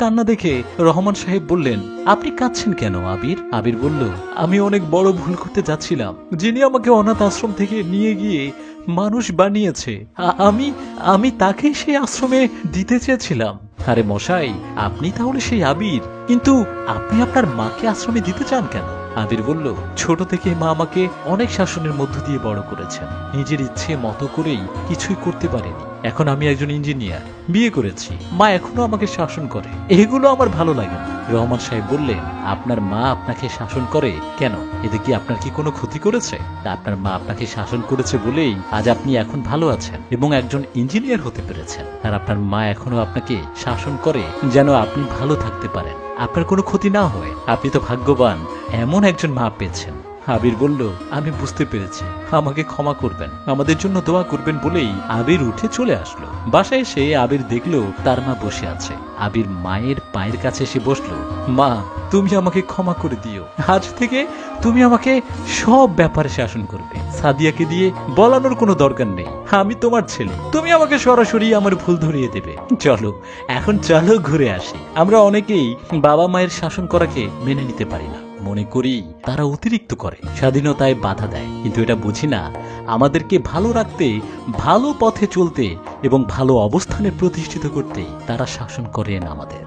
কান্না দেখে রহমান সাহেব বললেন, আপনি কাঁদছেন কেন আবির? আবির বলল, আমি অনেক বড় ভুল করতে যাচ্ছিলাম। যিনি আমাকে অনাথ আশ্রম থেকে নিয়ে গিয়ে মানুষ বানিয়েছে, আমি আমি তাকে সেই আশ্রমে দিতে চেয়েছিলাম। আরে মশাই, আপনি তাহলে সেই আবির, কিন্তু আপনি আপনার মাকে আশ্রমে দিতে চান কেন? আবির বলল, ছোট থেকে মা আমাকে অনেক শাসনের মধ্য দিয়ে বড় করেছেন। নিজের ইচ্ছে মতো করেই কিছুই করতে পারিনি। এখন আমি একজন ইঞ্জিনিয়ার, বিয়ে করেছি, মা এখনো আমাকে শাসন করে, এগুলো আমার ভালো লাগে না। রহমান সাহেব বললেন, আপনার মা আপনাকে শাসন করে কেন? এতে কি আপনার কি কোনো ক্ষতি করেছে? আপনার মা আপনাকে শাসন করেছে বলেই আজ আপনি এখন ভালো আছেন এবং একজন ইঞ্জিনিয়ার হতে পেরেছেন। আর আপনার মা এখনো আপনাকে শাসন করে যেন আপনি ভালো থাকতে পারেন, আপনার কোনো ক্ষতি না হয়। আপনি তো ভাগ্যবান, এমন একজন মা পেয়েছেন। আবির বলল, আমি বুঝতে পেরেছি, আমাকে ক্ষমা করবেন, আমাদের জন্য দোয়া করবেন বলেই আবির উঠে চলে আসলো। বাসায় এসে আবির দেখলো তার মা বসে আছে। আবির মায়ের পায়ের কাছে এসে বসলো। মা, তুমি আমাকে ক্ষমা করে দিও, আজ থেকে তুমি আমাকে সব ব্যাপারে শাসন করবে। সাদিয়াকে দিয়ে বলানোর কোনো দরকার নেই, আমি তোমার ছেলে, তুমি আমাকে সরাসরি আমার ভুল ধরিয়ে দেবে। চলো এখন, চলো ঘুরে আসি। আমরা অনেকেই বাবা মায়ের শাসন করাকে মেনে নিতে পারি না, মনে করি তারা অতিরিক্ত করে, স্বাধীনতায় বাধা দেয়, কিন্তু এটা বুঝি না আমাদেরকে ভালো রাখতে, ভালো পথে চলতে এবং ভালো অবস্থানে প্রতিষ্ঠিত করতে তারা শাসন করেন আমাদের।